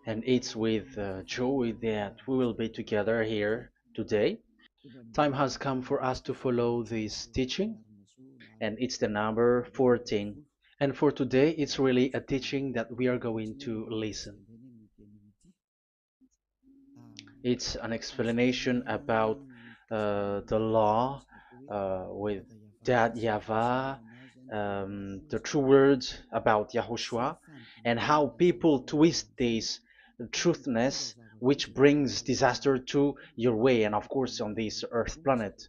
And it's with joy that we will be together here today. Time has come for us to follow this teaching, and it's the number 14. And for today, it's really a teaching that we are going to listen. It's an explanation about the law with that YAHVAH, the true words about YAHOSHUAH, and how people twist this truthness which brings disaster to your way and of course on this earth planet.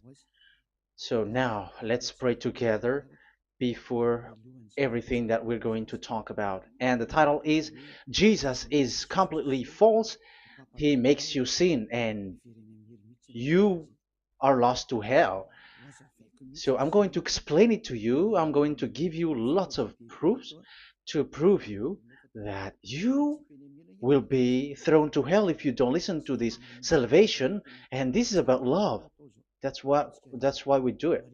So now let's pray together before everything that we're going to talk about. And the title is Jesus is completely false. He makes you sin and you are lost to hell. So I'm going to explain it to you. I'm going to give you lots of proofs to prove you that you will be thrown to hell if you don't listen to this salvation. And this is about love. That's why we do it.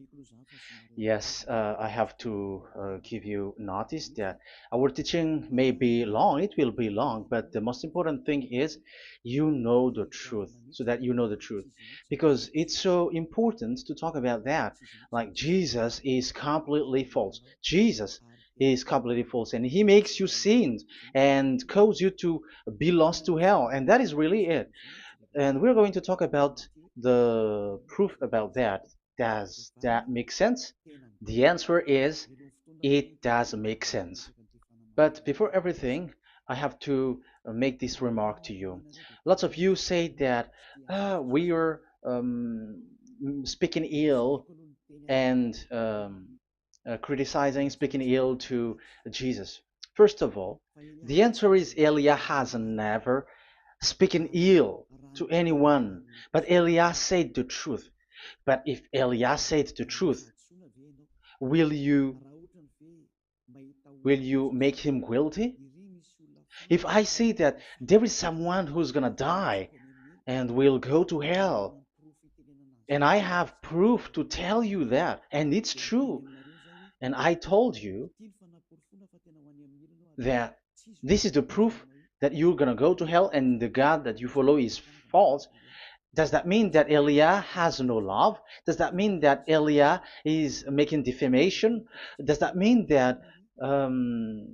Yes, I have to give you notice that our teaching may be long, it will be long, but the most important thing is you know the truth, so that you know the truth. Because it's so important to talk about that. Like Jesus is completely false. Jesus is completely false, and he makes you sin and cause you to be lost to hell, and that is really it. And we're going to talk about the proof about that. Does that make sense? The answer is it does make sense. But before everything, I have to make this remark to you. Lots of you say that we are speaking ill and criticizing, speaking ill to Jesus. First of all, the answer is Elia has never speaking ill to anyone, but Elias said the truth. But if Elias said the truth, will you will you make him guilty? If I say that there is someone who's gonna die and will go to hell, and I have proof to tell you that, and it's true, and I told you that this is the proof that you're gonna go to hell and the God that you follow is false, does that mean that Elia has no love? Does that mean that Elia is making defamation? Does that mean that um,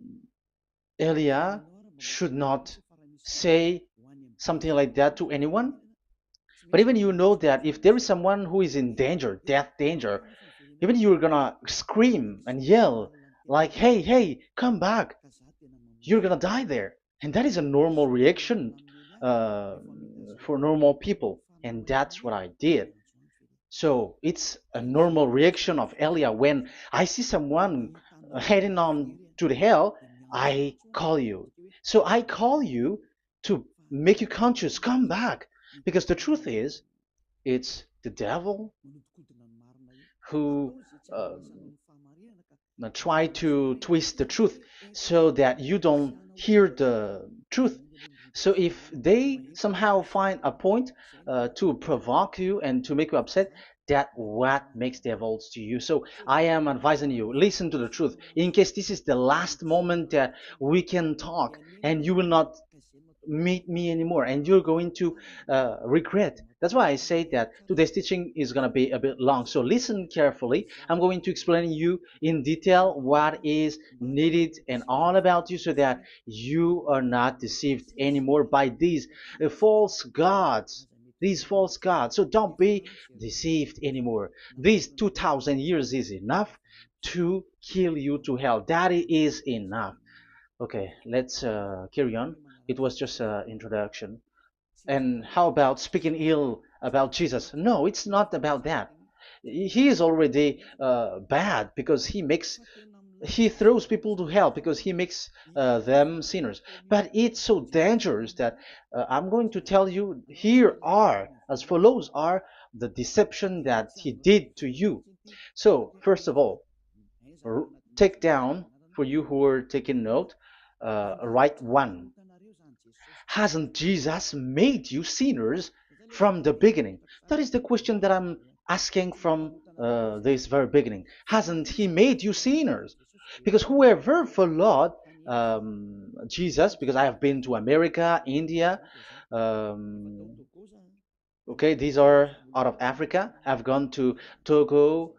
Elia should not say something like that to anyone? But even you know that if there is someone who is in danger, death danger, even you're gonna scream and yell like, "Hey, hey, come back! You're gonna die there." And that is a normal reaction uh, for normal people, and that's what I did. So it's a normal reaction of Elia when I see someone heading on to the hell, I call you. So I call you to make you conscious, come back. Because the truth is, it's the devil who try to twist the truth so that you don't hear the truth. So if they somehow find a point to provoke you and to make you upset, that what makes devils to you. So I am advising you, listen to the truth. In case this is the last moment that we can talk and you will not meet me anymore and you're going to regret. That's why I say that today's teaching is going to be a bit long, so listen carefully. I'm going to explain you in detail what is needed and all about you so that you are not deceived anymore by false gods these false gods. So don't be deceived anymore. These 2000 years is enough to kill you to hell. That is enough. Okay, let's carry on. It was just an introduction. And how about speaking ill about Jesus? No, it's not about that. He is already bad because he throws people to hell because he makes them sinners. But it's so dangerous that I'm going to tell you here are as follows are the deception that he did to you. So first of all, take down for you who are taking note. Write one. Hasn't Jesus made you sinners from the beginning? That is the question that I'm asking from this very beginning. Hasn't he made you sinners? Because whoever followed Jesus, because I have been to America, India. Um, okay, these are out of Africa. I've gone to Togo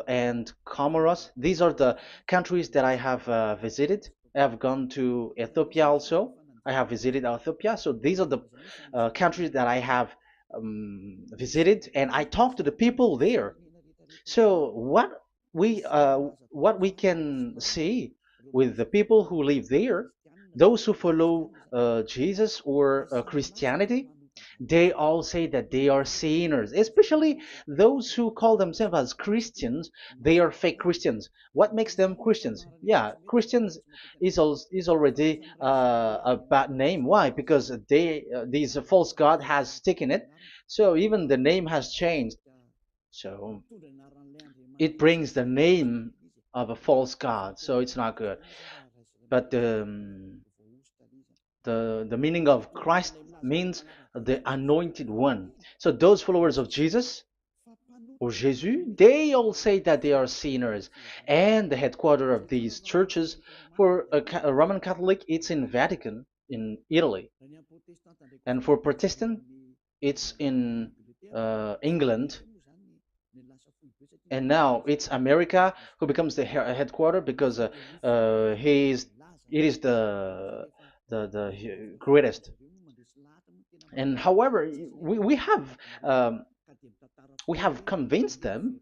and Comoros. These are the countries that I have visited. I've gone to Ethiopia also. I have visited Ethiopia. So these are the countries that I have visited, and I talked to the people there. So what we can see with the people who live there, those who follow Jesus or Christianity, they all say that they are sinners, especially those who call themselves as Christians. They are fake Christians. What makes them Christians? Yeah, Christians is already a bad name. Why? Because these false god has taken it. So even the name has changed. So it brings the name of a false god. So it's not good. But the meaning of Christ means the anointed one. So those followers of Jesus or Jesus, they all say that they are sinners. And the headquarters of these churches for a Roman Catholic, it's in Vatican in Italy, and for Protestant, it's in England, and now it's America who becomes the headquarter because he is it is the greatest. And however, we have um, we have convinced them,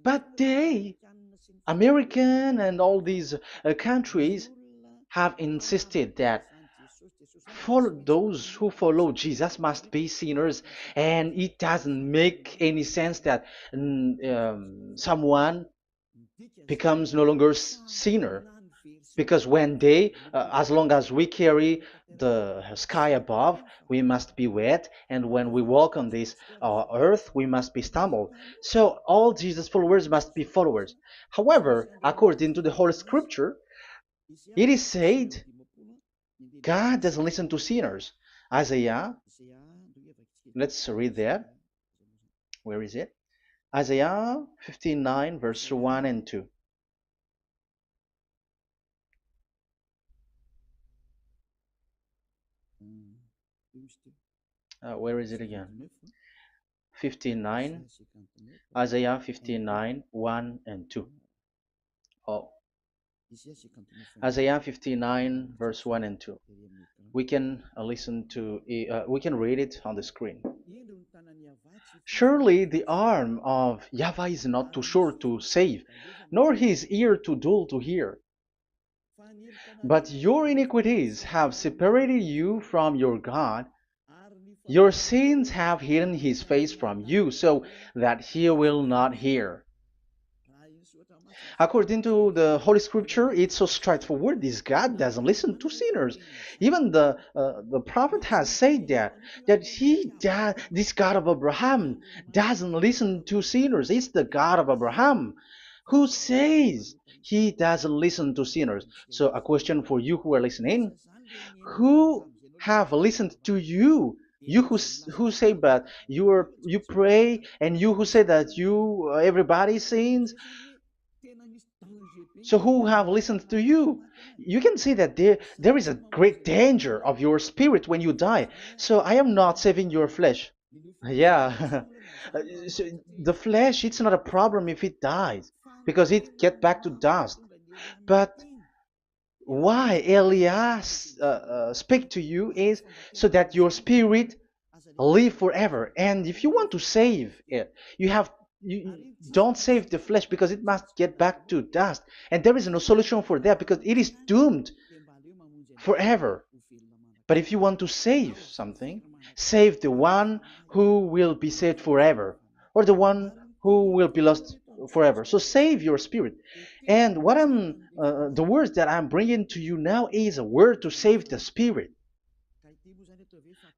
but they, American and all these countries, have insisted that follow those who follow Jesus must be sinners, and it doesn't make any sense that someone becomes no longer sinner, because when they as long as we carry the sky above, we must be wet, and when we walk on this earth, we must be stumbled. So all Jesus followers must be followers. However, according to the Holy Scripture, it is said God doesn't listen to sinners. Isaiah, let's read that. Where is it? Isaiah 59 verse 1 and 2. Where is it again? 59, Isaiah 59, 1 and 2. Oh, Isaiah 59, verse 1 and 2. We can we can read it on the screen. Surely the arm of Yahweh is not too short to save, nor his ear too dull to hear. But your iniquities have separated you from your God. Your sins have hidden his face from you so that he will not hear. According to the Holy Scripture, it's so straightforward. This God doesn't listen to sinners. Even the prophet has said that this God of Abraham doesn't listen to sinners. It's the God of Abraham who says he doesn't listen to sinners. So a question for you who are listening: who have listened to you? You who say that you pray, and you who say that you everybody sins, so who have listened to you? You can see that there is a great danger of your spirit when you die. So I am not saving your flesh. Yeah. So the flesh, it's not a problem if it dies, because it get back to dust. But why Elias speak to you is so that your spirit live forever. And if you want to save it, you don't save the flesh, because it must get back to dust, and there is no solution for that because it is doomed forever. But if you want to save something, save the one who will be saved forever, or the one who will be lost forever. So save your spirit. And the words that I'm bringing to you now is a word to save the spirit.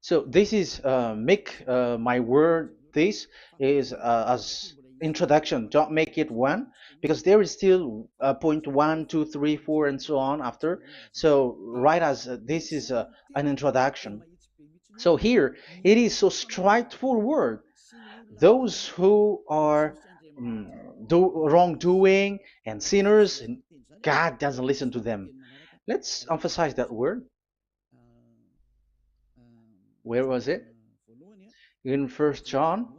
So this is make my word. This is as introduction. Don't make it one, because there is still point one, two, three, four, and so on after. So right as this is an introduction. So here it is so straightforward. Those who are wrongdoing and sinners, God doesn't listen to them. Let's emphasize that word. Where was it? In First John.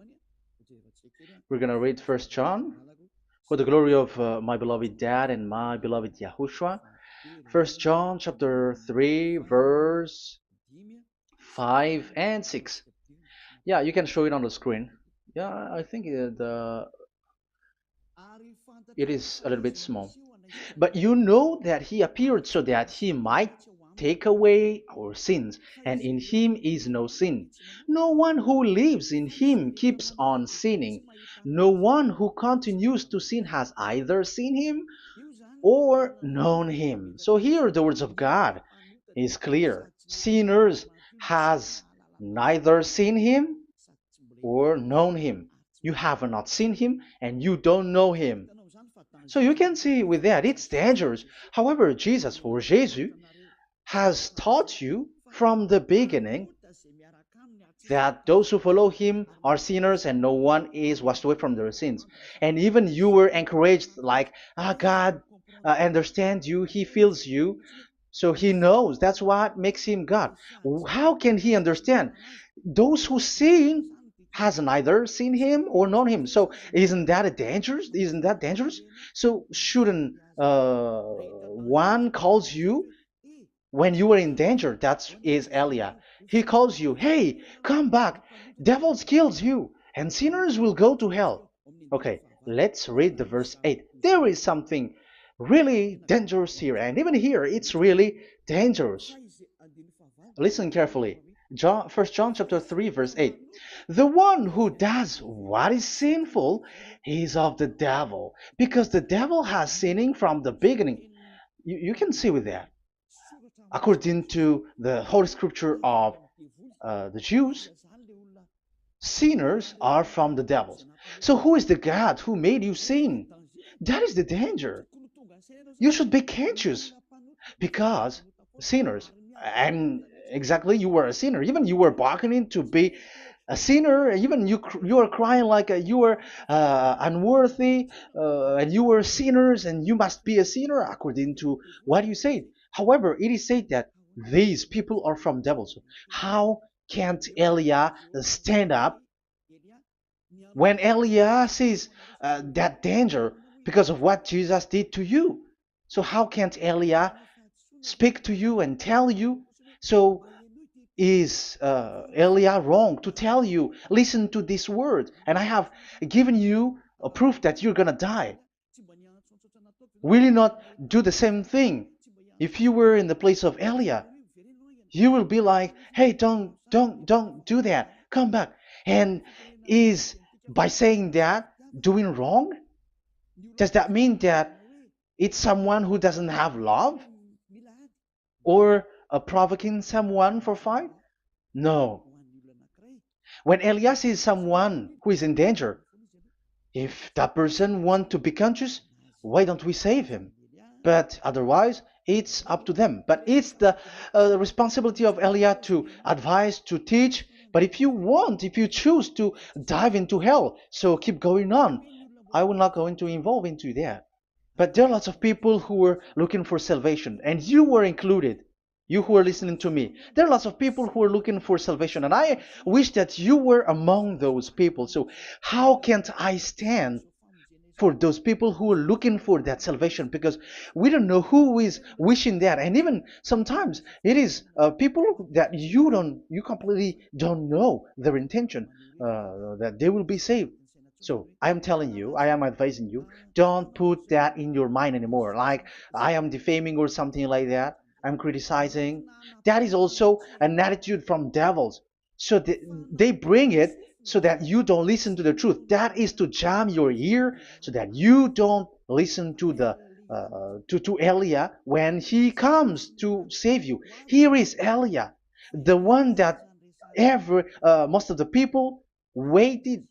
We're gonna read First John. For the glory of my beloved Dad and my beloved Yahushua. First John chapter 3 verse 5 and 6. Yeah, you can show it on the screen. Yeah, I think it is a little bit small. But you know that he appeared so that he might take away our sins, and in him is no sin. No one who lives in him keeps on sinning. No one who continues to sin has either seen him or known him. So here the words of God is clear. Sinners has neither seen him or known him. You have not seen him and you don't know him. So you can see with that it's dangerous. However, Jesus or Jesus has taught you from the beginning that those who follow him are sinners and no one is washed away from their sins. And even you were encouraged like, God understands you, he feels you, so he knows. That's what makes him God. How can he understand? Those who sin has neither seen him or known him. So isn't that a dangerous? Isn't that dangerous? So shouldn't one calls you when you are in danger? That is Elia. He calls you, hey, come back. Devils kills you, and sinners will go to hell. Okay, let's read the verse 8. There is something really dangerous here, and even here it's really dangerous. Listen carefully. John, 1 John chapter 3 verse 8. The one who does what is sinful is of the devil, because the devil has sinning from the beginning. You can see with that. According to the Holy Scripture of the Jews, sinners are from the devils. So who is the God who made you sin? That is the danger. You should be conscious because sinners, and exactly you were a sinner. Even you were bargaining to be a sinner. Even you were crying like you were unworthy, and you were sinners, and you must be a sinner according to what you said. However, it is said that these people are from devils. How can't Elia stand up when Elia sees that danger because of what Jesus did to you? So how can't Elia speak to you and tell you? So is Elia wrong to tell you, listen to this word, and I have given you a proof that you're gonna die? Will you not do the same thing? If you were in the place of Elia, you will be like, hey, don't do that, come back. And is by saying that doing wrong? Does that mean that it's someone who doesn't have love or provoking someone for fight? No. When Elias is someone who is in danger, if that person wants to be conscious, why don't we save him? But otherwise, it's up to them. But it's the responsibility of Elia to advise, to teach. But if you choose to dive into hell, so keep going on. I will not go into involve into that. But there are lots of people who were looking for salvation, and you were included. You who are listening to me, there are lots of people who are looking for salvation, and I wish that you were among those people. So how can't I stand for those people who are looking for that salvation? Because we don't know who is wishing that, and even sometimes it is people that you completely don't know their intention that they will be saved. So I am telling you, I am advising you, don't put that in your mind anymore. Like I am defaming or something like that. I'm criticizing. That is also an attitude from devils. So they bring it so that you don't listen to the truth. That is to jam your ear so that you don't listen to the to Elia when he comes to save you. Here is Elia, the one that every most of the people waiting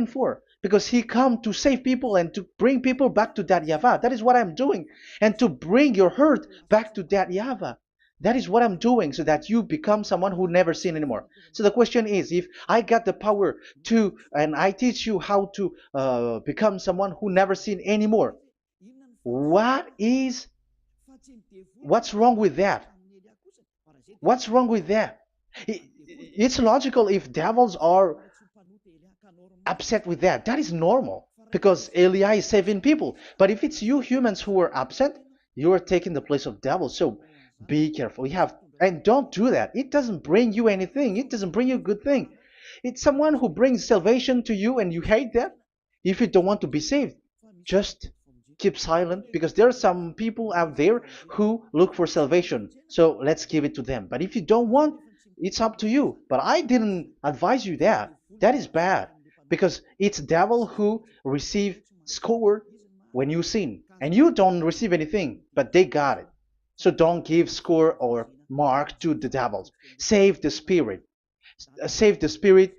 for, because he come to save people and to bring people back to that Yahvah. That is what I'm doing, and to bring your hurt back to that Yahvah. That is what I'm doing, so that you become someone who never sin anymore. So the question is, if I got the power to, and I teach you how to become someone who never sin anymore, What is what's wrong with that? What's wrong with that? It's logical if devils are upset with that. That is normal because Eli is saving people. But if it's you humans who are upset, you are taking the place of devils. So be careful. You have and don't do that. It doesn't bring you anything. It doesn't bring you a good thing. It's someone who brings salvation to you and you hate that. If you don't want to be saved, just keep silent because there are some people out there who look for salvation. So let's give it to them. But if you don't want, it's up to you. But I didn't advise you that. That is bad because it's devil who receive score when you sin and you don't receive anything, but they got it. So don't give score or mark to the devils. Save the spirit. Save the spirit,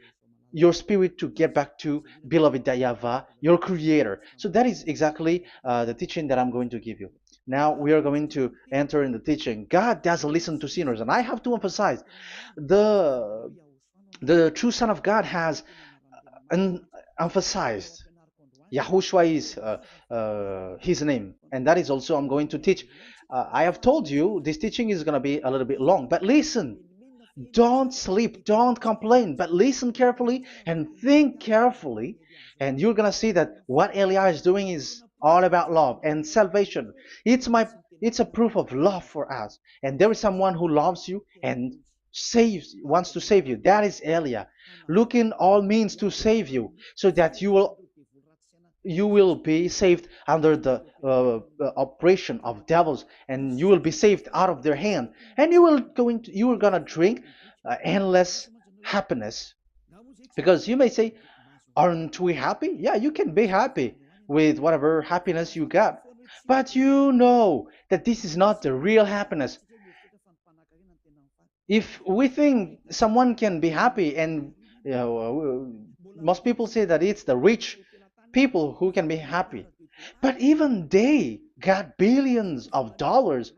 your spirit to get back to beloved Yahweh, your creator. So that is exactly the teaching that I'm going to give you. Now we are going to enter in the teaching. God doesn't listen to sinners, and I have to emphasize the the true Son of God has emphasized. Yahushua is his name, and that is also I'm going to teach. I have told you this teaching is going to be a little bit long, but listen. Don't sleep, don't complain, but listen carefully and think carefully, and you're gonna see that what Eliah is doing is all about love and salvation. It's my it's a proof of love for us, and there is someone who loves you and wants to save you. That is Eliah, looking all means to save you, so that you will be saved under the oppression of devils, and you will be saved out of their hand, and you are gonna drink endless happiness. Because you may say, aren't we happy? Yeah, you can be happy with whatever happiness you got, but you know that this is not the real happiness. If we think someone can be happy, and most people say that it's the rich people who can be happy, but even they got billions of dollars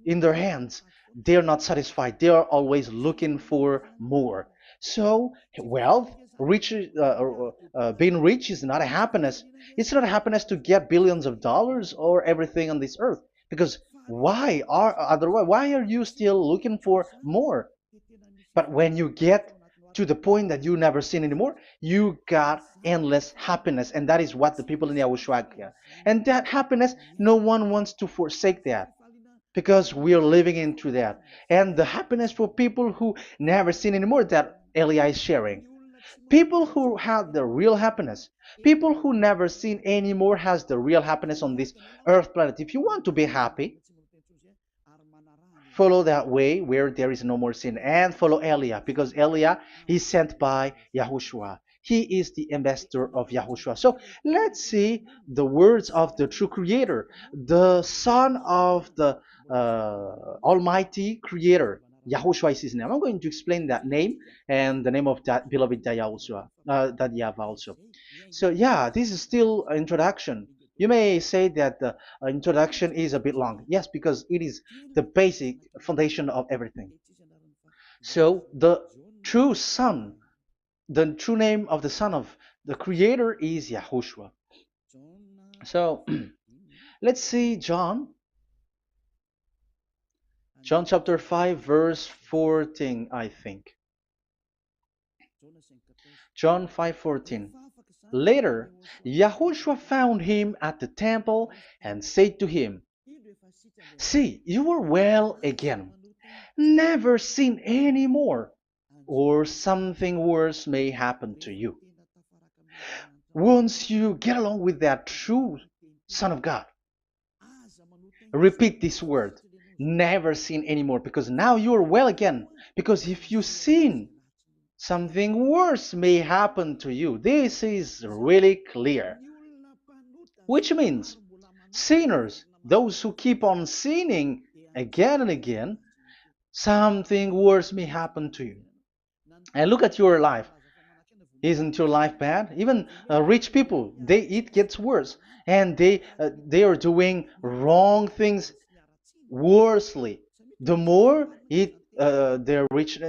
in their hands, they're not satisfied. They are always looking for more. So wealth, being rich is not a happiness. It's not a happiness to get billions of dollars or everything on this earth. Because why are you still looking for more? But when you get to the point that you never sin anymore, you got endless happiness, and that is what the people in Yahushua get. And that happiness, no one wants to forsake that because we are living into that. And the happiness for people who never sin anymore that Elia is sharing. People who have the real happiness, people who never sin anymore has the real happiness on this earth planet. If you want to be happy, follow that way where there is no more sin and follow Elia because Elia is sent by Yahushua. He is the ambassador of Yahushua. So let's see the words of the true creator, the son of the almighty creator. Yahushua is his name. I'm going to explain that name and the name of that beloved Yahushua, that Yahweh also. So yeah, this is still an introduction. You may say that the introduction is a bit long. Yes, because it is the basic foundation of everything. So true son, the true name of the son of the creator is Yahushua. So let's see John chapter 5 verse 14, I think. John 5:14. Later, Yahushua found him at the temple and said to him, "See, you are well again. Never sin any more, or something worse may happen to you." Once you get along with that true Son of God, repeat this word, never sin anymore, because now you are well again. Because if you sin, something worse may happen to you. This is really clear. Which means sinners, those who keep on sinning again and again, something worse may happen to you. And look at your life. Isn't your life bad? Even rich people, it gets worse, and they are doing wrong things worsely. The more their rich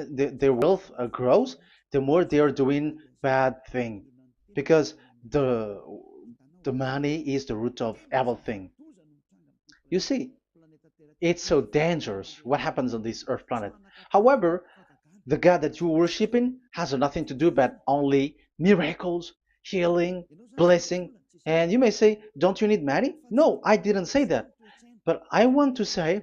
their wealth grows, the more they are doing bad thing, because the money is the root of everything. You see, it's so dangerous what happens on this earth planet. However, the God that you're worshiping has nothing to do but only miracles, healing, blessing. And you may say, don't you need money? No, I didn't say that. But I want to say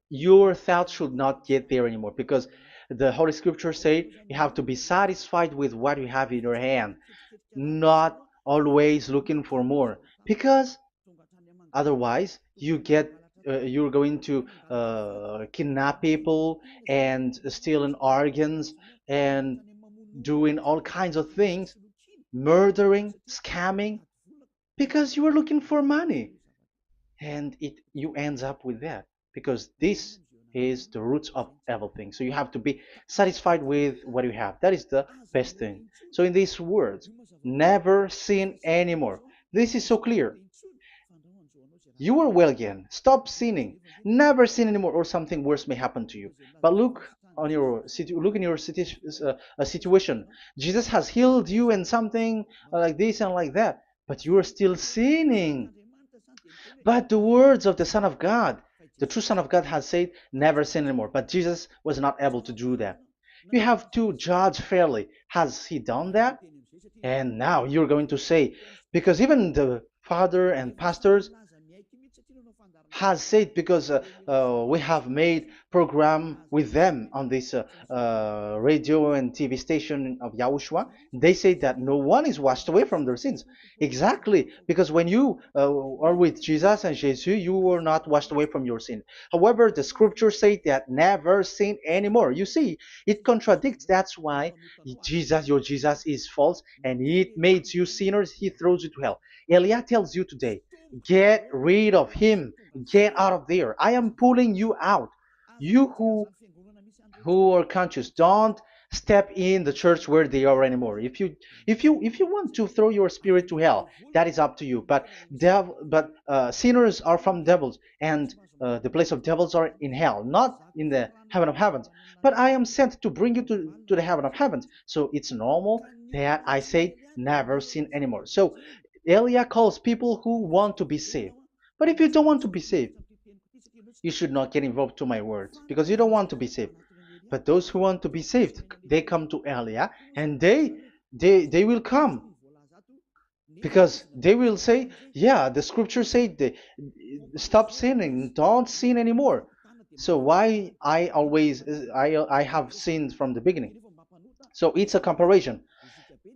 your thoughts should not get there anymore because the Holy Scriptures say you have to be satisfied with what you have in your hand, not always looking for more. Because otherwise, you're going to kidnap people and stealing organs and doing all kinds of things, murdering, scamming, because you are looking for money, and it you ends up with that because this is the roots of everything. So you have to be satisfied with what you have. That is the best thing. So in these words, never sin anymore. This is so clear. You are well again. Stop sinning. Never sin anymore, or something worse may happen to you. But look in your situation. Jesus has healed you and something like this and like that, but you are still sinning. But the words of the Son of God, the true Son of God, has said, "Never sin anymore." But Jesus was not able to do that. You have to judge fairly. Has he done that? And now you're going to say, because even the father and pastors has said, because we have made program with them on this radio and TV station of Yahushua. They say that no one is washed away from their sins. Exactly, because when you are with Jesus and Jesus, you are not washed away from your sin. However, the scriptures say that never sin anymore. You see, it contradicts. That's why your Jesus is false, and it makes you sinners. He throws you to hell. Elia tells you today, get rid of him. Get out of there. I am pulling you out. You who are conscious, don't step in the church where they are anymore. If you want to throw your spirit to hell, that is up to you. But sinners are from devils, and the place of devils are in hell, not in the heaven of heavens. But I am sent to bring you to the heaven of heavens. So it's normal that I say never sin anymore. So Elia calls people who want to be saved. But if you don't want to be saved, you should not get involved to my words because you don't want to be saved. But those who want to be saved, they come to Elia, and they will come because they will say, yeah, the scriptures say stop sinning, don't sin anymore. So why I have sinned from the beginning. So it's a comparison.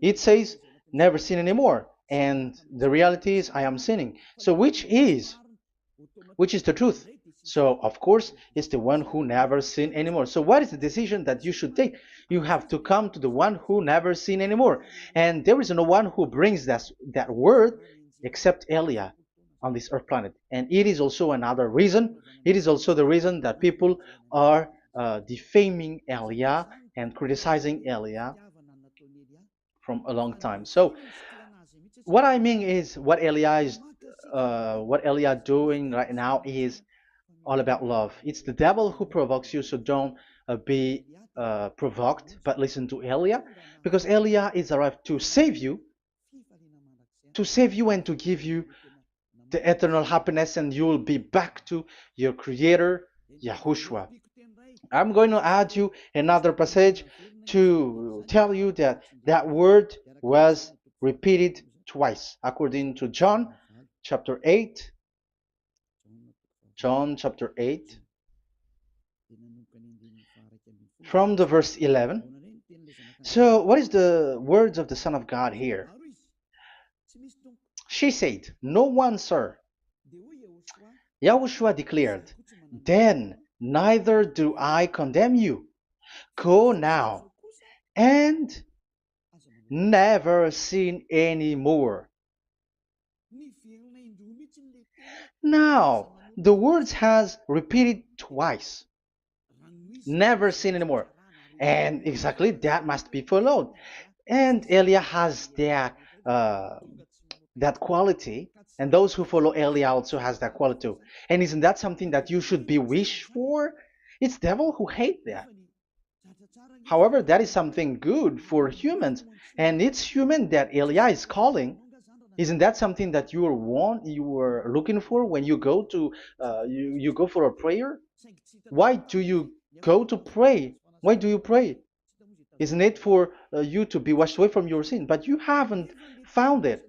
It says never sin anymore, and the reality is I am sinning. So which is the truth? So, of course, it's the one who never sin anymore. So, what is the decision that you should take? You have to come to the one who never sin anymore. And there is no one who brings that word except Elia on this earth planet. And it is also another reason. It is also the reason that people are defaming Elia and criticizing Elia from a long time. So, what I mean is what Elia doing right now is all about love. It's the devil who provokes you, so don't be provoked, but listen to Elia, because Elia is arrived to save you and to give you the eternal happiness, and you will be back to your Creator, Yahushua. I'm going to add you another passage to tell you that that word was repeated twice, according to chapter 8, John chapter 8, from the verse 11. So, what is the words of the Son of God here? She said, "No one, sir." Yahushua declared, "Then neither do I condemn you. Go now and never sin any more." Now, the words has repeated twice. Never sin anymore. And exactly that must be followed. And Elia has that quality, and those who follow Elia also has that quality too. And isn't that something that you should be wish for? It's devil who hate that. However, that is something good for humans, and it's human that Elia is calling. Isn't that something that you were looking for when you go to you go for a prayer? Why do you go to pray? Why do you pray? Isn't it for you to be washed away from your sin? But you haven't found it.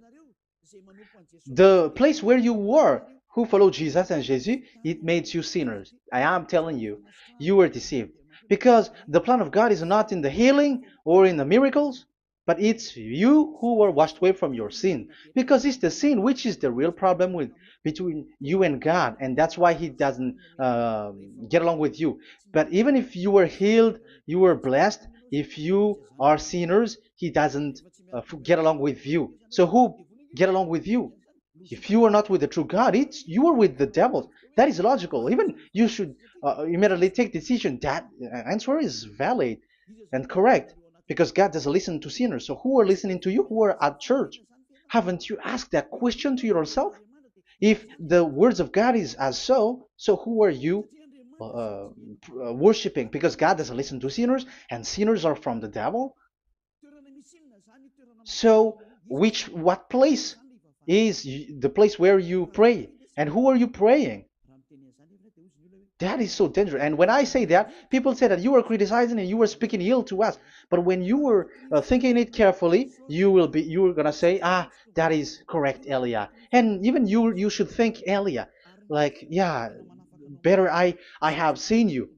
The place where you were, who followed Jesus and Jesus, it made you sinners. I am telling you, you were deceived. Because the plan of God is not in the healing or in the miracles, but it's you who were washed away from your sin. Because it's the sin which is the real problem with between you and God, and that's why He doesn't get along with you. But even if you were healed, you were blessed. If you are sinners, He doesn't get along with you. So who get along with you? If you are not with the true God, it's you are with the devil. That is logical. Even you should immediately take decision. That answer is valid and correct because God doesn't listen to sinners. So who are listening to you? Who are at church? Haven't you asked that question to yourself? If the words of God is as so who are you worshiping? Because God doesn't listen to sinners, and sinners are from the devil. So, what place is the place where you pray? And who are you praying? That is so dangerous. And when I say that, people say that you are criticizing and you are speaking ill to us. But when you were thinking it carefully, you are gonna say, ah, that is correct, Elia. And even you should think, Elia, like, yeah, better I have seen you.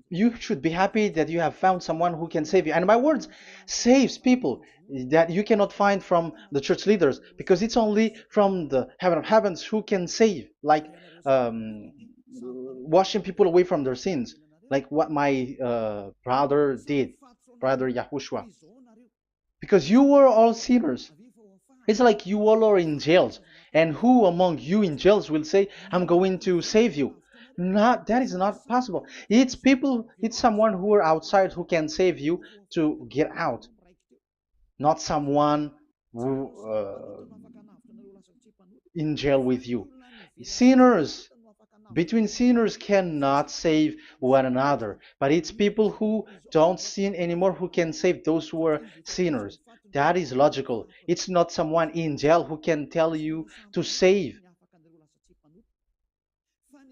You should be happy that you have found someone who can save you. And my words saves people that you cannot find from the church leaders because it's only from the heaven of heavens who can save, like washing people away from their sins, like what my brother did, brother Yahushua. Because you were all sinners. It's like you all are in jails. And who among you in jails will say, I'm going to save you? Not that is not possible. It's people, it's someone who are outside who can save you to get out, not someone who in jail with you. Sinners, between sinners cannot save one another, but it's people who don't sin anymore who can save those who are sinners. That is logical. It's not someone in jail who can tell you to save.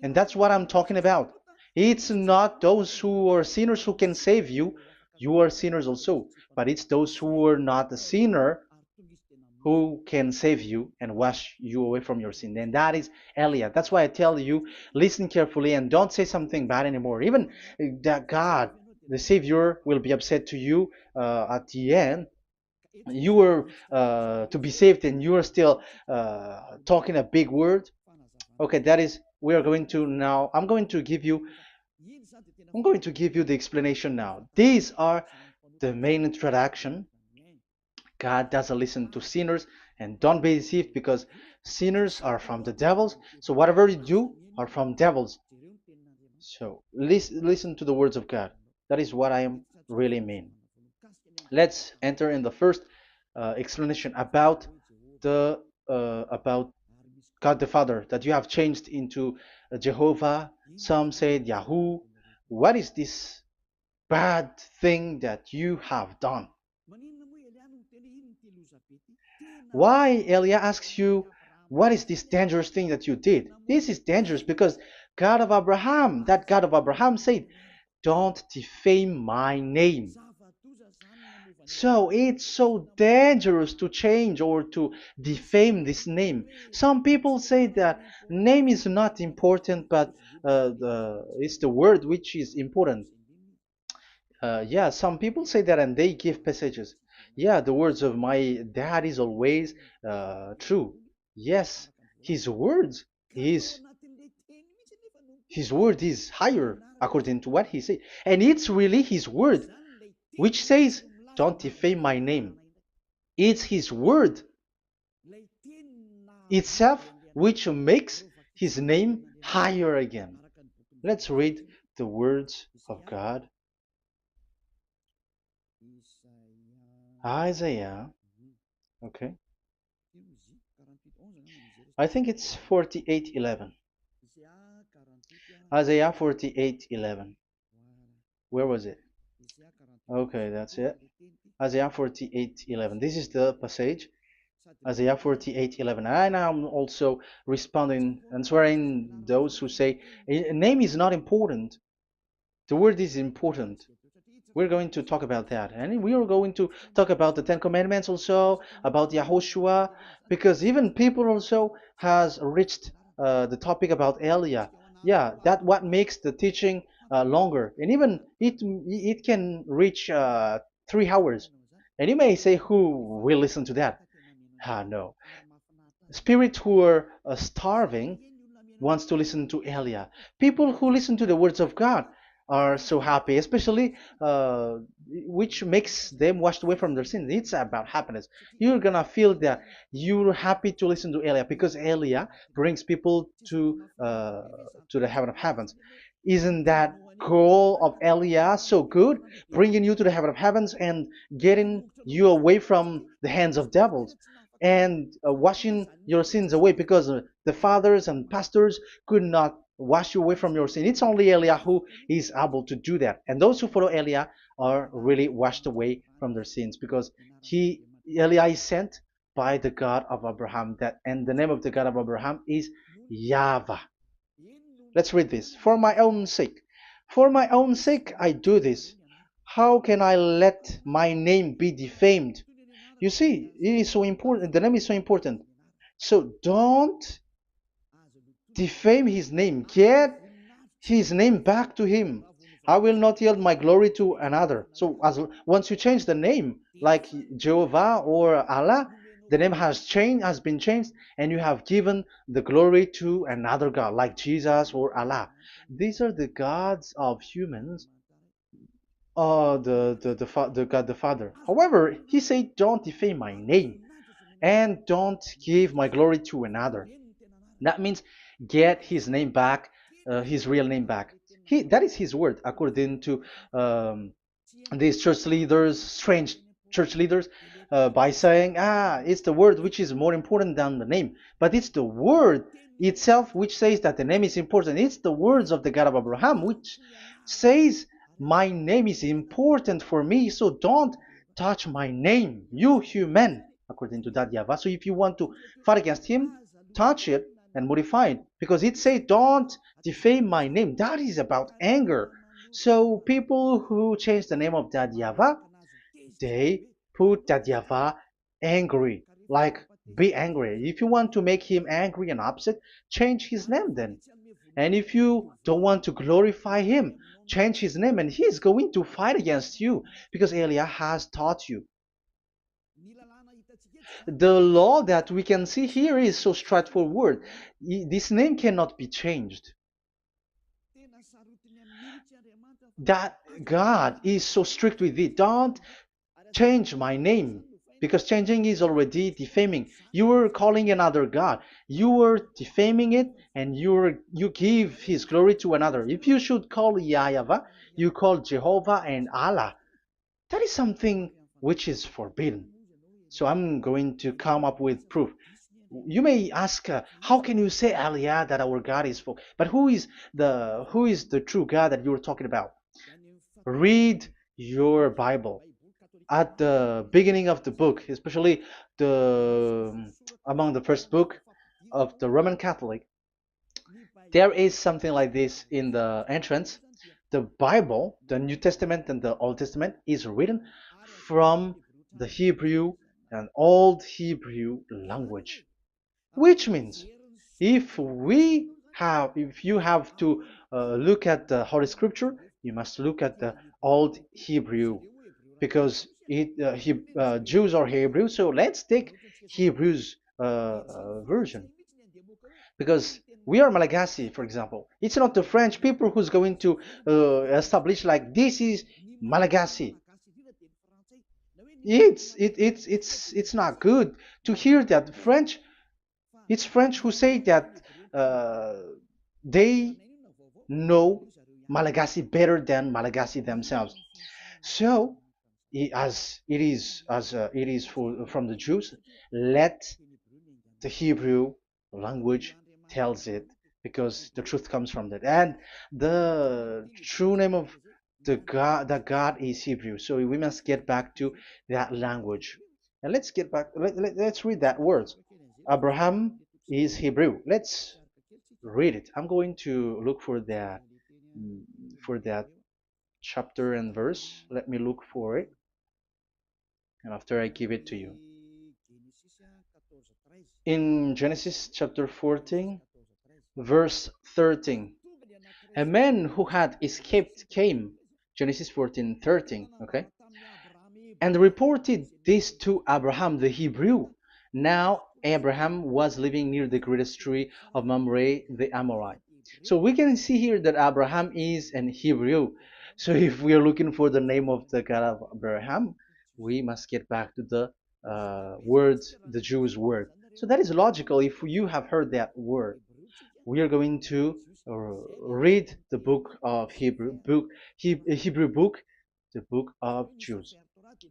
And that's what I'm talking about. It's not those who are sinners who can save you. You are sinners also. But it's those who are not a sinner who can save you and wash you away from your sin. And that is Eliah. That's why I tell you, listen carefully and don't say something bad anymore. Even that God, the Savior, will be upset to you at the end. You were to be saved and you are still talking a big word. Okay, that is, we are going to now, I'm going to give you the explanation now. These are the main introduction. God doesn't listen to sinners, and don't be deceived because sinners are from the devils. So whatever you do are from devils. So listen to the words of God. That is what I am really mean. Let's enter in the first explanation about the about God the Father that you have changed into Jehovah. Some said Yahoo. What is this bad thing that you have done? Why Elia asks you, what is this dangerous thing that you did? This is dangerous because God of Abraham, that God of Abraham said, don't defame my name. So it's so dangerous to change or to defame this name. Some people say that name is not important, but it's the word which is important. Yeah, some people say that and they give passages. Yeah, the words of my dad is always true. Yes, his words is his word is higher according to what he said. And it's really his word which says, don't defame my name. It's his word itself which makes his name higher again. Let's read the words of God. Isaiah, okay. I think it's 48:11. Isaiah 48:11. Where was it? Okay, that's it. Isaiah 48:11. This is the passage. Isaiah 48:11. And I'm also responding, answering those who say a name is not important. The word is important. We're going to talk about that. And we are going to talk about the Ten Commandments also, about Yahushua, because even people also has reached the topic about Elia. Yeah, that what makes the teaching longer. And even it can reach 3 hours. And you may say, who will listen to that? Ah, no. Spirits who are starving wants to listen to Elia. People who listen to the words of God are so happy, especially which makes them washed away from their sins. It's about happiness. You're gonna feel that you're happy to listen to Elia because Elia brings people to the heaven of heavens. Isn't that goal of Elia so good, bringing you to the heaven of heavens and getting you away from the hands of devils? And washing your sins away because the fathers and pastors could not wash you away from your sin. It's only Elia who is able to do that. And those who follow Elia are really washed away from their sins because Elia is sent by the God of Abraham. And the name of the God of Abraham is YAHVAH. Let's read this. For my own sake. For my own sake I do this. How can I let my name be defamed? You see, it is so important. The name is so important. So don't defame his name. Get his name back to him. I will not yield my glory to another. So once you change the name, like Jehovah or Allah, the name has been changed, and you have given the glory to another God, like Jesus or Allah. These are the gods of humans, the God the Father. However, he said, "Don't defame my name, and don't give my glory to another." That means get his name back, his real name back. That is his word, according to um, these church leaders, strange church leaders, by saying, it's the word which is more important than the name. But it's the word itself which says that the name is important. It's the words of the God of Abraham which says, my name is important for me, so don't touch my name, you human, according to that YAHVAH. So if you want to fight against him, touch it and modify it, because it says, don't defame my name. That is about anger. So people who change the name of that YAHVAH, they put that YAHVAH angry, like be angry. If you want to make him angry and upset, change his name then. And if you don't want to glorify him, change his name, and he's going to fight against you because Elia has taught you. The law that we can see here is so straightforward. This name cannot be changed. That God is so strict with it. Don't change my name, because changing is already defaming. You are calling another God. You are defaming it, and you give his glory to another. If you should call YAHVAH, you call Jehovah and Allah. That is something which is forbidden. So I'm going to come up with proof. You may ask, how can you say, Aliyah, that our God is full? But who is the true God that you're talking about? Read your Bible. At the beginning of the book, especially the among the first book of the Roman Catholic, there is something like this in the entrance. The Bible, the New Testament and the Old Testament, is written from the Hebrew and Old Hebrew language, which means if you have to look at the Holy Scripture, you must look at the Old Hebrew, because Jews are Hebrew. So let's take Hebrew's version, because we are Malagasy, for example. It's not the French people who's going to establish like this is Malagasy. It's not good to hear that French. It's French who say that uh, they know Malagasy better than Malagasy themselves. So, as it is from the Jews, let the Hebrew language tells it, because the truth comes from that, and the true name of the God is Hebrew. So we must get back to that language. And let's get back. Let's read that word. Abraham is Hebrew. Let's read it. I'm going to look mm, for that chapter and verse. Let me look for it, and after I give it to you. In Genesis chapter 14, verse 13, a man who had escaped came, Genesis 14:13, okay, and reported this to Abraham the Hebrew. Now Abraham was living near the greatest tree of Mamre the Amorite. So we can see here that Abraham is an Hebrew. So if we are looking for the name of the God of Abraham, we must get back to the word, the Jews' word. So that is logical. If you have heard that word, we are going to read the book of Hebrew book, the book of Jews.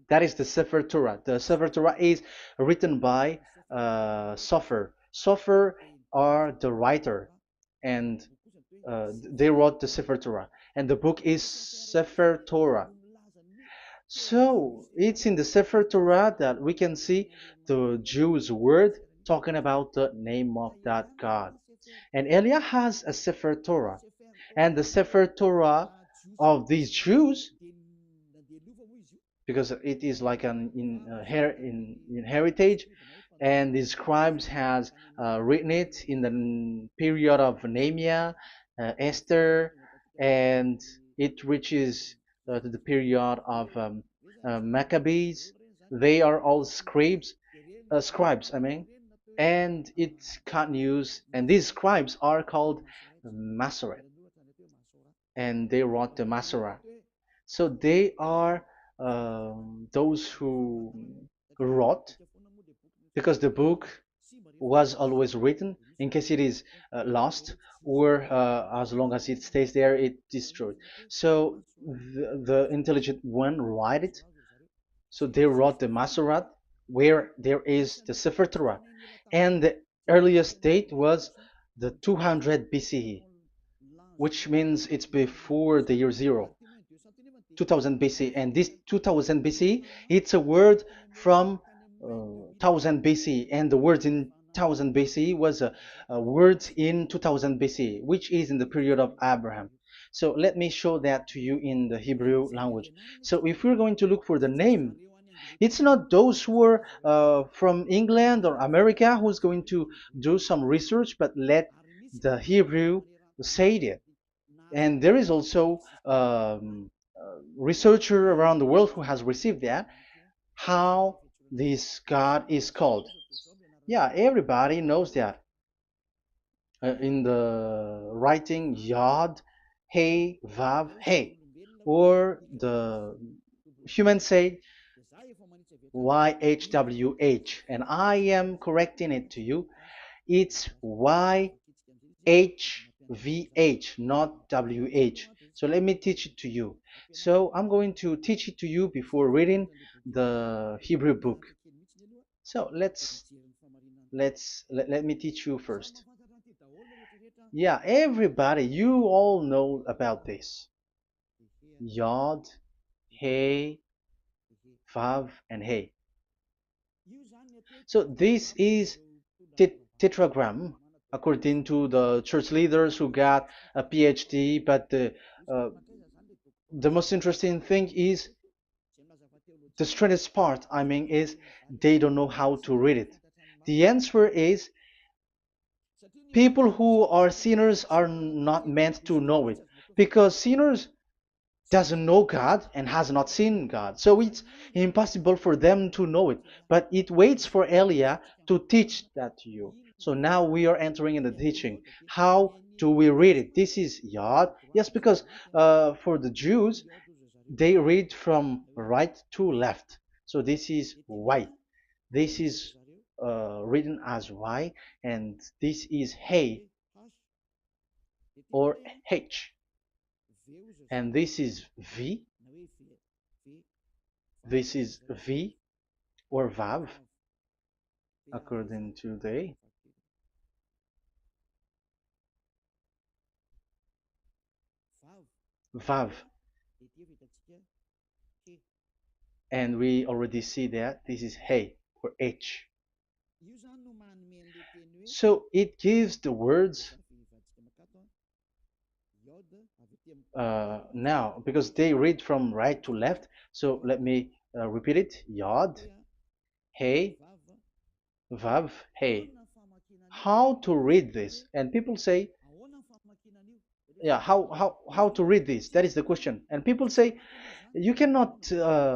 That is the Sefer Torah. The Sefer Torah is written by Sofer. Sofer are the writer, and they wrote the Sefer Torah, and the book is Sefer Torah. So it's in the Sefer Torah that we can see the Jews' word talking about the name of that God. And Elia has a Sefer Torah, and the Sefer Torah of these Jews, because it is like an in heritage, and the scribes has written it in the period of Nehemiah, Esther, and it reaches to the period of Maccabees. They are all scribes, I mean, and it continues, and these scribes are called Masoret, and they wrote the Masorah. So they are those who wrote, because the book was always written in case it is lost, or as long as it stays there, it destroyed. So the intelligent one write it. So they wrote the Masorat, where there is the Sefer Torah, and the earliest date was the 200 BCE, which means it's before the year zero. 2000 BC, and this 2000 BC, it's a word from 1000 BC, and the word in 1000 BC was a word in 2000 BC, which is in the period of Abraham. So let me show that to you in the Hebrew language. So if we're going to look for the name, it's not those who are from England or America who's going to do some research, but let the Hebrew say it. And there is also researcher around the world who has received that, how this God is called. Yeah, everybody knows that. In the writing Yod, Hey, Vav, Hey, or the human say YHWH, and I am correcting it to you. It's YHVH, not WH. So let me teach it to you. So I'm going to teach it to you before reading the Hebrew book. So let me teach you first. Yeah, everybody, you all know about this. Yod, Hey, Vav, and Hey. So this is tetragram, according to the church leaders who got a PhD. But the most interesting thing is, the strangest part, I mean, is they don't know how to read it. The answer is, people who are sinners are not meant to know it, because sinners doesn't know God and has not seen God. So it's impossible for them to know it. But it waits for Elia to teach that to you. So now we are entering in the teaching. How do we read it? This is Yod. Yes, because for the Jews, they read from right to left. So this is Y. This is written as Y, and this is Hey or H. And this is V. This is V or Vav, according to the Vav. And we already see that this is Hey or H. So it gives the words now because they read from right to left. So let me repeat it. Yod, Hey, Vav, Hey. How to read this? And people say, yeah, how to read this? That is the question. And people say, you cannot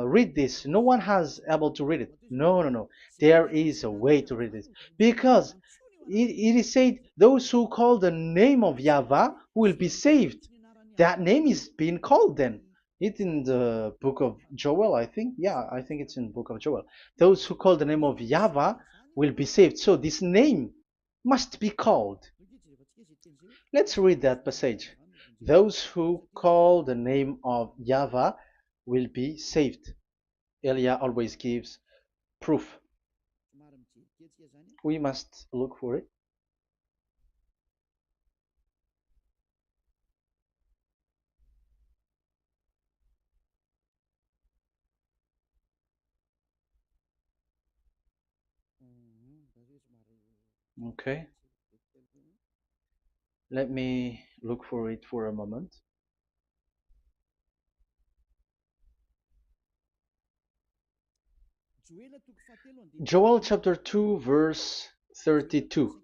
read this. No one has able to read it. No, no, no. There is a way to read this because it is said those who call the name of Yahweh will be saved. That name is being called then. It's in the book of Joel, I think. Yeah, I think it's in the book of Joel. Those who call the name of Yahweh will be saved. So this name must be called. Let's read that passage. Those who call the name of Yahweh will be saved. Elia always gives proof. We must look for it. Okay, let me look for it for a moment. Joel chapter 2, verse 32.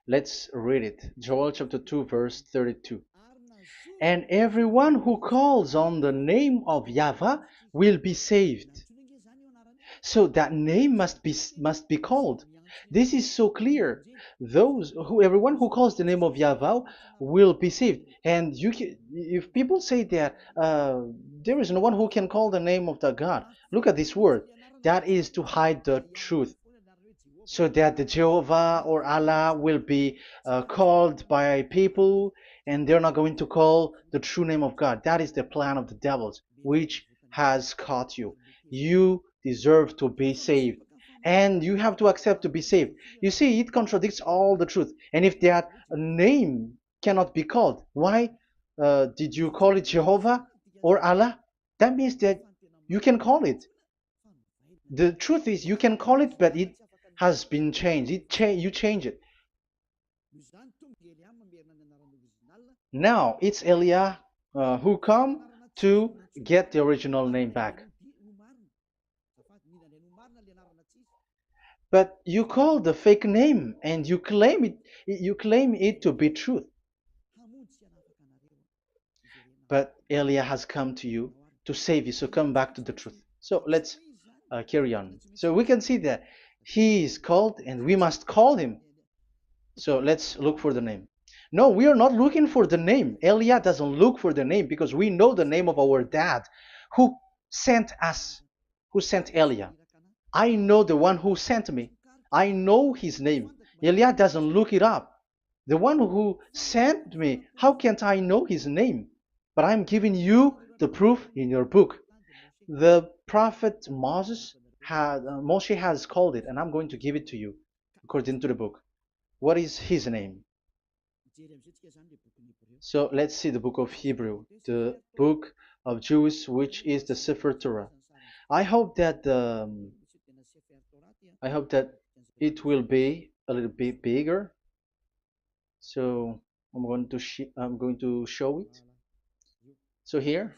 Let's read it. Joel chapter 2, verse 32. And everyone who calls on the name of Yahweh will be saved. So that name must be called. This is so clear. Everyone who calls the name of Yahweh will be saved. And if people say that there is no one who can call the name of the God, look at this word. That is to hide the truth so that the Jehovah or Allah will be called by people and they're not going to call the true name of God. That is the plan of the devils, which has caught you. You deserve to be saved. And you have to accept to be saved. You see, it contradicts all the truth. And if that name cannot be called, why did you call it Jehovah or Allah? That means that you can call it. The truth is, you can call it, but it has been changed. You change it. Now it's Elia who come to get the original name back. But you call the fake name and you claim it to be truth. But Elia has come to you to save you, so come back to the truth. So let's carry on. So we can see that he is called and we must call him. So let's look for the name. No, we are not looking for the name. Elia doesn't look for the name because we know the name of our dad who sent us, who sent Elia. I know the one who sent me. I know his name. Elia doesn't look it up. The one who sent me, how can't I know his name? But I'm giving you the proof in your book. The prophet Moshe has called it, and I'm going to give it to you according to the book. What is his name? So let's see the book of Hebrew, the book of Jews, which is the Sefer Torah. I hope that it will be a little bit bigger. So I'm going to show it. So here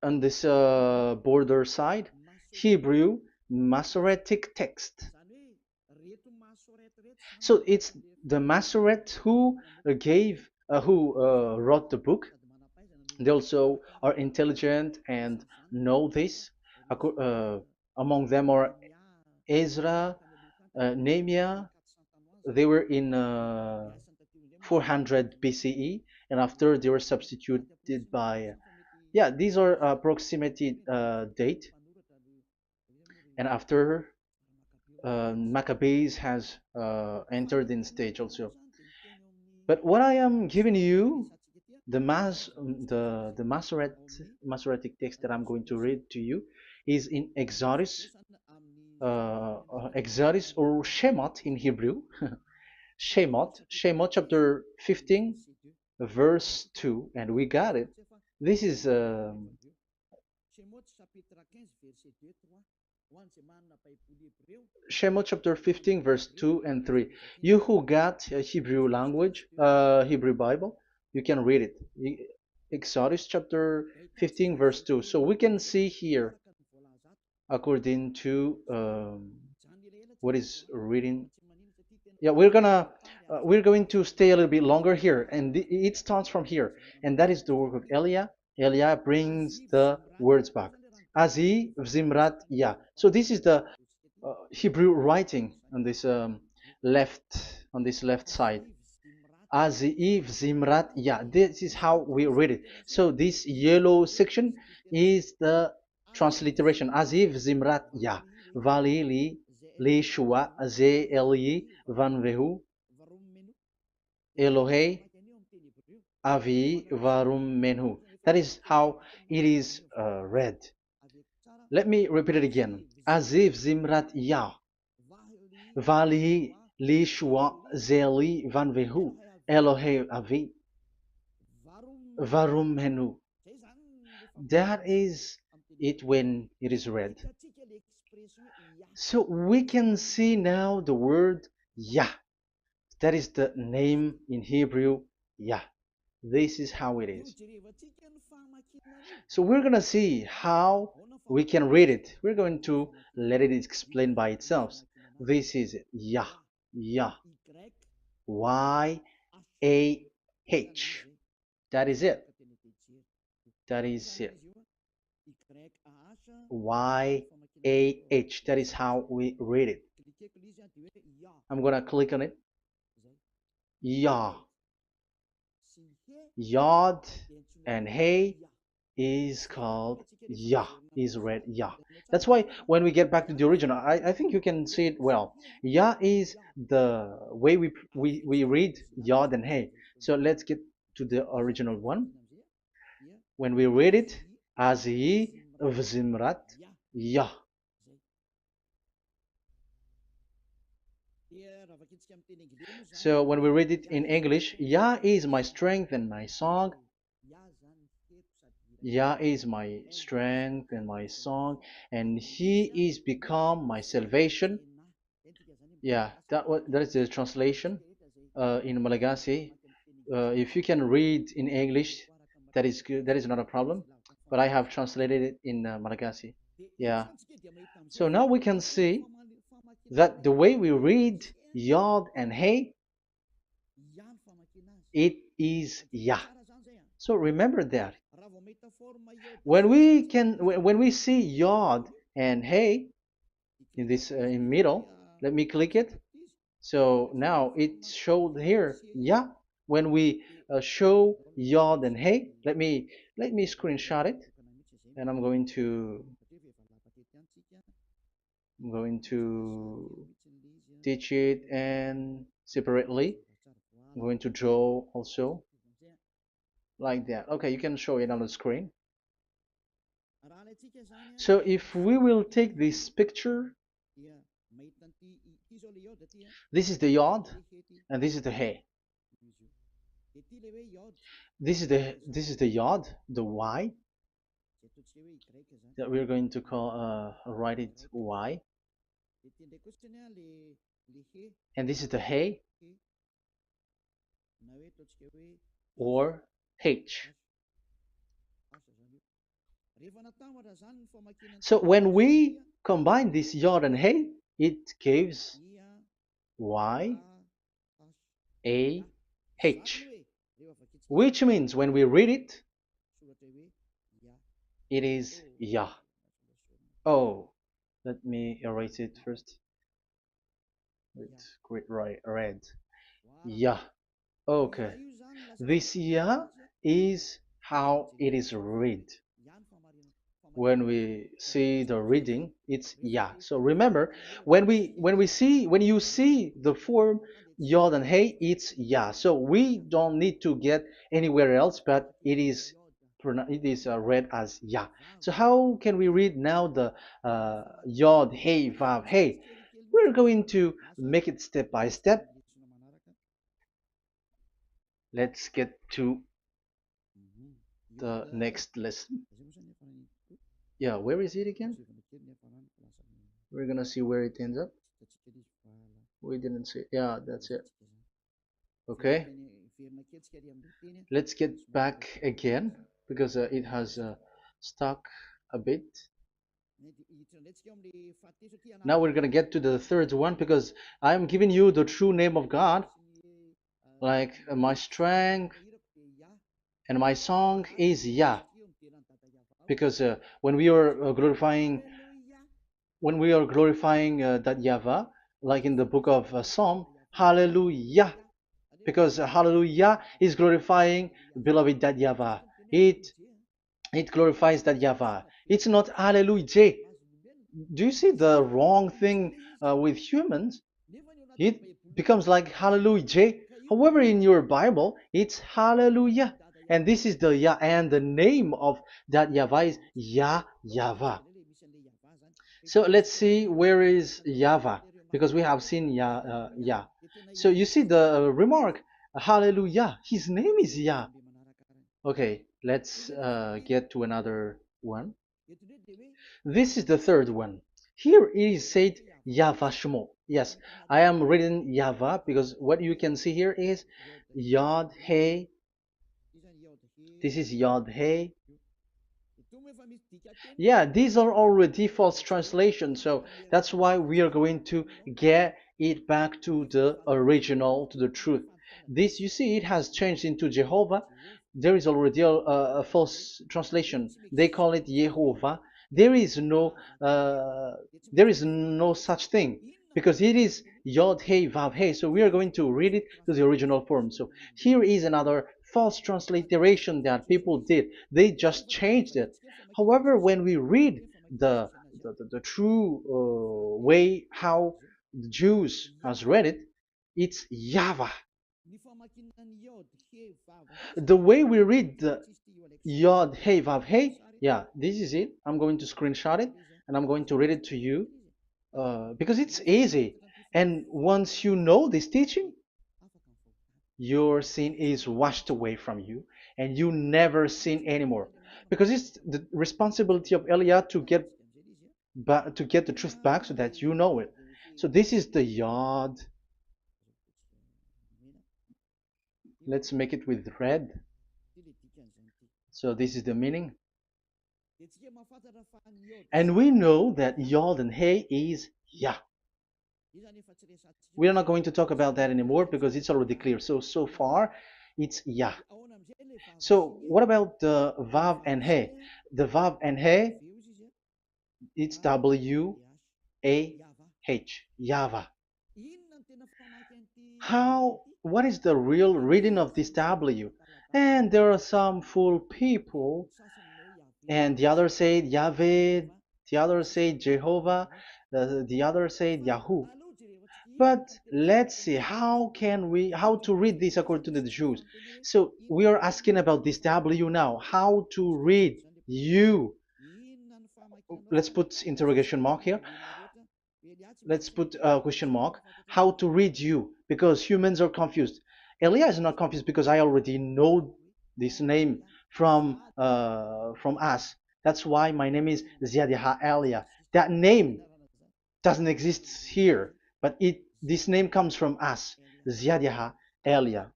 on this border side, Hebrew Masoretic text. So it's the Masoret who wrote the book. They also are intelligent and know this. Among them are Ezra, Nehemiah. They were in 400 BCE, and after they were substituted by, yeah, these are approximated date. And after Maccabees has entered in stage also. But what I am giving you, the Masoretic text that I'm going to read to you, is in Exodus or Shemot in Hebrew, Shemot chapter 15, verse 2, and we got it. This is Shemot chapter 15, verse 2 and 3. You who got a Hebrew language, Hebrew Bible, you can read it. Exodus chapter 15, verse 2. So we can see here, according to what is reading. Yeah, we're going to stay a little bit longer here, and it starts from here, and that is the work of Eliah. Eliah brings the words back. Azi Zimrat Ya. So this is the Hebrew writing on this left side. Aziv Zimrat Ya. This is how we read it. So this yellow section is the transliteration. Aziv Zimrat Ya. Vali li shua ze eli van vehu Elohei avi varum menhu. That is how it is read. Let me repeat it again. Aziv Zimrat Ya. Vali li shua ze eli van vehu Elohei avi varum menhu. That is it when it is read. So we can see now the word Yah. That is the name in Hebrew, Yah. This is how it is. So we're going to see how we can read it. We're going to let it explain by itself. This is it. Yah. Yah. Y-A-H. That is it. That is it. Y-A-H. That is how we read it. I'm going to click on it. Yah. Yod and Hey is called Yah, is read Yah. That's why when we get back to the original, I think you can see it well. Yah is the way we read Yod and Hey. So let's get to the original one. When we read it, Azi Vzimrat Yah. So when we read it in English, Yah is my strength and my song. Yah is my strength and my song, and He is become my salvation. Yeah, that is the translation in Malagasy. If you can read in English, that is good. That is not a problem. But I have translated it in Malagasy. Yeah. So now we can see that the way we read Yod and Hey, it is Yah. So remember that. When we see Yod and Hey in this in middle, let me click it. So now it showed here, yeah. When we show Yod and Hey, let me screenshot it, and I'm going to teach it and separately. I'm going to draw also like that. Okay, you can show it on the screen. So if we will take this picture, this is the Yod and this is the Hey. This is the Yod, the Y that we're going to call write it Y, and this is the Hey or H. So when we combine this Yod and Hey, it gives Y A H, which means when we read it, it is Yah. Oh, let me erase it first with great red. Yah. Okay. This Yah is how it is read. When we see the reading, it's Yah. So remember, when you see the form Yod and Hey, it's Yah. So we don't need to get anywhere else, but it is read as Yah. So how can we read now the Yod, Hey, Vav, Hey? We're going to make it step by step. Let's get to the next lesson. Yeah, where is it again? We're gonna see where it ends up. We didn't see. Yeah, that's it. Okay, let's get back again because it has stuck a bit. Now we're gonna get to the third one because I'm giving you the true name of God, like my strength and my song is Yah, because when we are glorifying that Yahweh, like in the book of Psalm, Hallelujah, because Hallelujah is glorifying beloved that Yahweh. It it glorifies that Yahweh. It's not Hallelujah. Do you see the wrong thing with humans? It becomes like Hallelujah. However, in your Bible, it's Hallelujah. And this is the Yah, and the name of that Yahweh is Yahweh. So let's see where is Yahweh, because we have seen Yah. So you see the remark, Hallelujah. His name is Yah. Okay, let's get to another one. This is the third one. Here it is said YAHVAH. Yes, I am reading Yahweh because what you can see here is Yod Hey. This is Yod Hey. Yeah, these are already false translations, so that's why we are going to get it back to the original, to the truth. This, you see, it has changed into Jehovah. There is already a false translation. They call it Yehovah. There is no, uh, there is no such thing because it is Yod Hey Vav Hey. So we are going to read it to the original form. So here is another false transliteration that people did. They just changed it. However, when we read the true way how the Jews has read it, it's Yahweh. The way we read the Yod Hey Vav Hey, yeah, this is it. I'm going to screenshot it and I'm going to read it to you because it's easy. And once you know this teaching, your sin is washed away from you and you never sin anymore. Because it's the responsibility of Elia to get to get the truth back so that you know it. So this is the Yod. Let's make it with red. So this is the meaning. And we know that Yod and Hey is Yah. We are not going to talk about that anymore because it's already clear. So far, it's Yah. So what about the Vav and He? The Vav and He, it's W-A-H, Yahvah. What is the real reading of this W? And there are some fool people, and the others say Yahweh, the others say Jehovah, the others say Yahoo. But let's see how to read this according to the Jews. So we are asking about this W now. How to read you? Let's put interrogation mark here. Let's put a question mark. How to read you? Because humans are confused. Elia is not confused because I already know this name from us. That's why my name is Ziadiha Elia. That name doesn't exist here, but this name comes from us, Ziadiha Elia.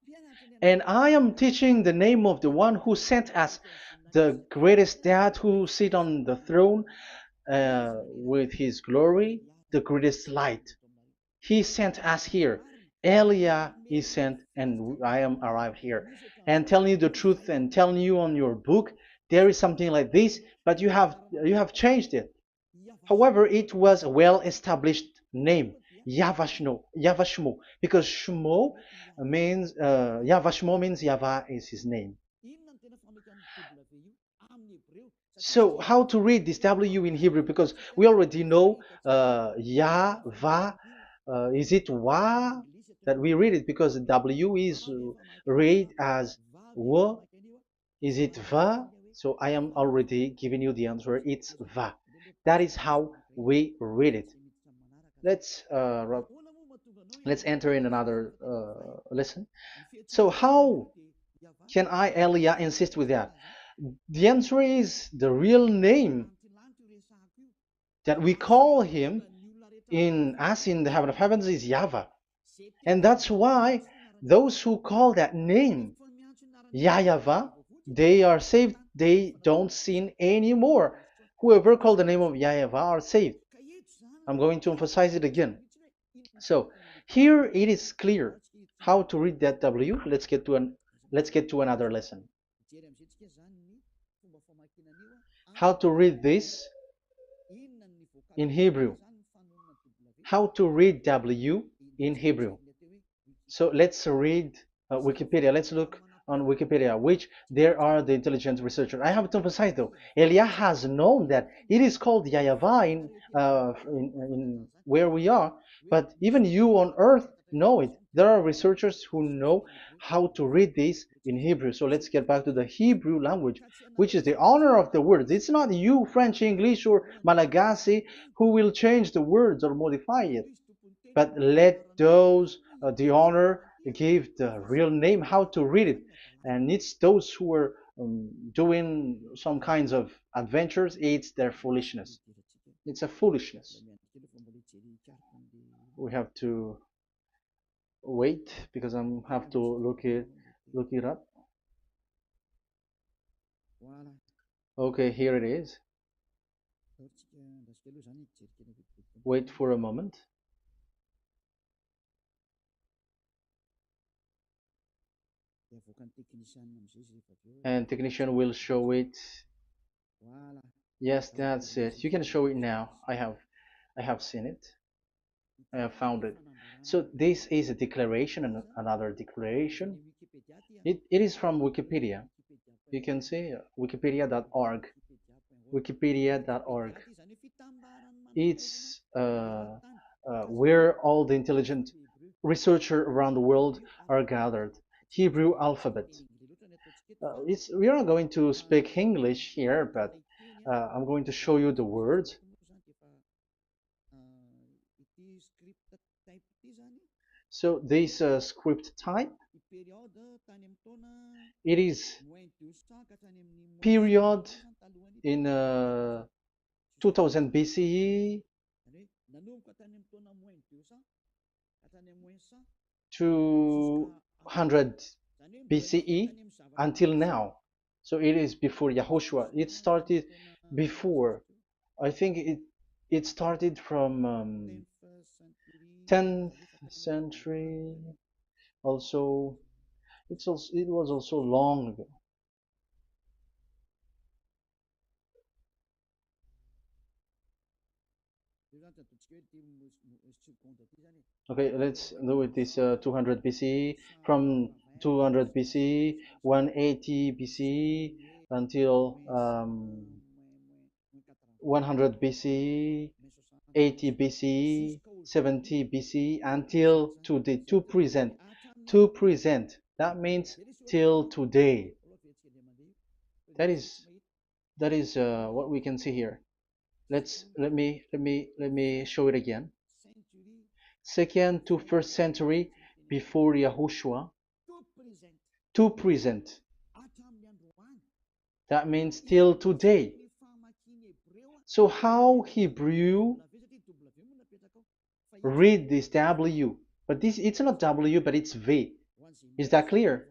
And I am teaching the name of the one who sent us, the greatest dad who sit on the throne with his glory, the greatest light. He sent us here. Elia is sent, and I am arrived here. And telling you the truth and telling you on your book, there is something like this, but you have changed it. However, it was a well-established name, Yahvah, because Shmo means Yahvah means Yahweh is his name. So how to read this W in Hebrew? Because we already know Yahvah. Is it Wa that we read it? Because W is read as W. Is it Va? So I am already giving you the answer. It's Va. That is how we read it. Let's uh, let's enter in another lesson. So how can I, Elia, insist with that? The answer is the real name that we call him in as in the heaven of heavens is YAHVAH. And that's why those who call that name YAHVAH, they are saved. They don't sin anymore. Whoever called the name of YAHVAH are saved. I'm going to emphasize it again. So here it is clear how to read that W. Let's get to another lesson. How to read this in Hebrew. How to read W in Hebrew. So let's read Wikipedia. Let's look on Wikipedia, which there are the intelligent researchers. I have to emphasize though, Elia has known that it is called YAHVAH in where we are, but even you on earth know it. There are researchers who know how to read this in Hebrew. So let's get back to the Hebrew language, which is the honor of the words. It's not you, French, English, or Malagasy, who will change the words or modify it, but let those the honor give the real name how to read it, and it's those who are doing some kinds of adventures. It's their foolishness. It's a foolishness. We have to wait because I have to look it up. Okay, here it is. Wait for a moment. And technician will show it. Yes, that's it. You can show it now. I have seen it. I have found it. So this is a declaration and another declaration. It is from Wikipedia. You can see wikipedia.org. Wikipedia.org. It's where all the intelligent researchers around the world are gathered. Hebrew alphabet. We are not going to speak English here, but I'm going to show you the words. So this script type, it is period in 2000 BCE to 100 BCE until now. So it is before Yahushua. It started before. I think it started from 10th century. Also, it was also long ago. Okay, let's do it this 200 BCE, from 200 BCE, 180 BCE until 100 BCE, 80 BCE, 70 BCE until today, to present. To present. That means till today. That is what we can see here. Let me show it again. Second to first century before Yahushua. To present. That means till today. So how Hebrew read this W? But this, it's not W, but it's V. Is that clear?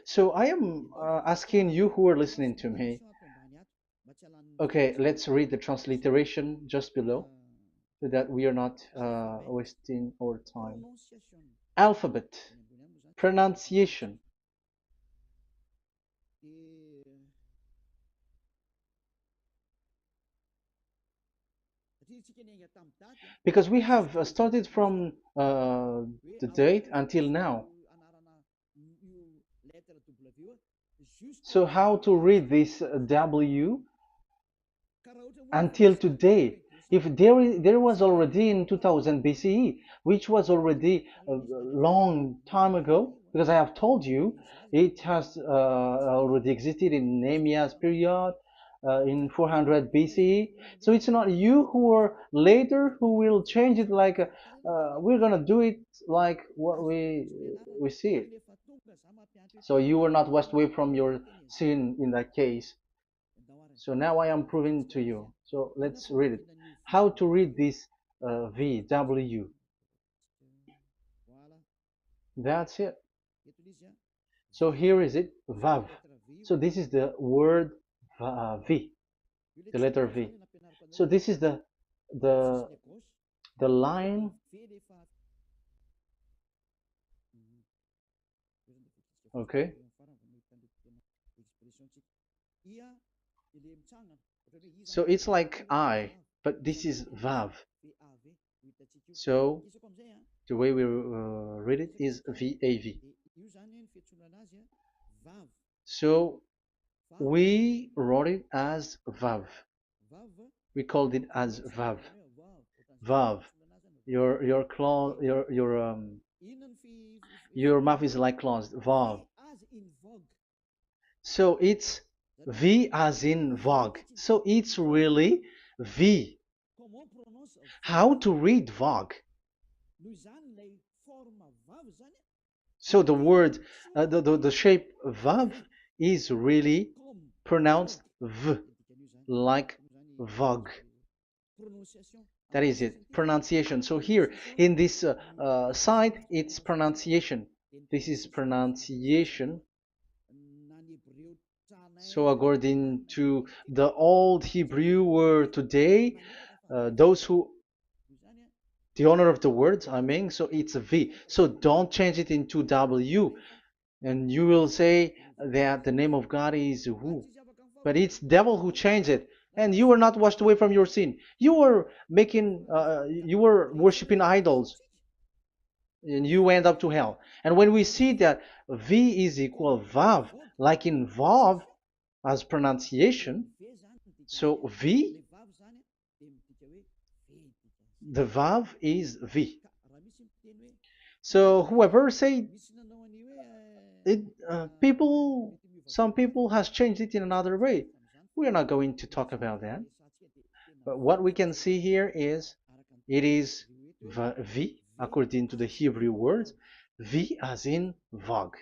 So I am asking you who are listening to me. Okay, let's read the transliteration just below so that we are not wasting our time. Alphabet, pronunciation. Because we have started from the date until now. So how to read this W until today? If there was already in 2000 BCE, which was already a long time ago, because I have told you it has already existed in Nehemiah's period, in 400 BCE. So it's not you who are later who will change it, like we're gonna do it like what we see it. So you were not washed away from your sin in that case. So now I am proving to you. So let's read it. How to read this V, W. That's it. So here is it, VAV. So this is the word V, the letter V. So this is the the line. Okay. So it's like I, but this is VAV. So the way we read it is VAV. So we wrote it as VAV. We called it as VAV. VAV. Your claw, your mouth is like closed. VAV. So it's V as in Vogue. So it's really V. How to read Vogue? So the word, the shape Vav is really pronounced V, like Vogue. That is it, pronunciation. So here in this side, it's pronunciation. This is pronunciation. So according to the old Hebrew word today, those who the owner of the words, I mean, so it's a V. So don't change it into W, and you will say that the name of God is who, but it's devil who changed it, and you were not washed away from your sin. You were you were worshiping idols, and you went up to hell. And when we see that V is equal Vav, like in Vav as pronunciation, so V, the Vav is V. So whoever say it, some people has changed it in another way. We are not going to talk about that. But what we can see here is it is V according to the Hebrew words, V as in Vogue.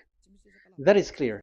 That is clear.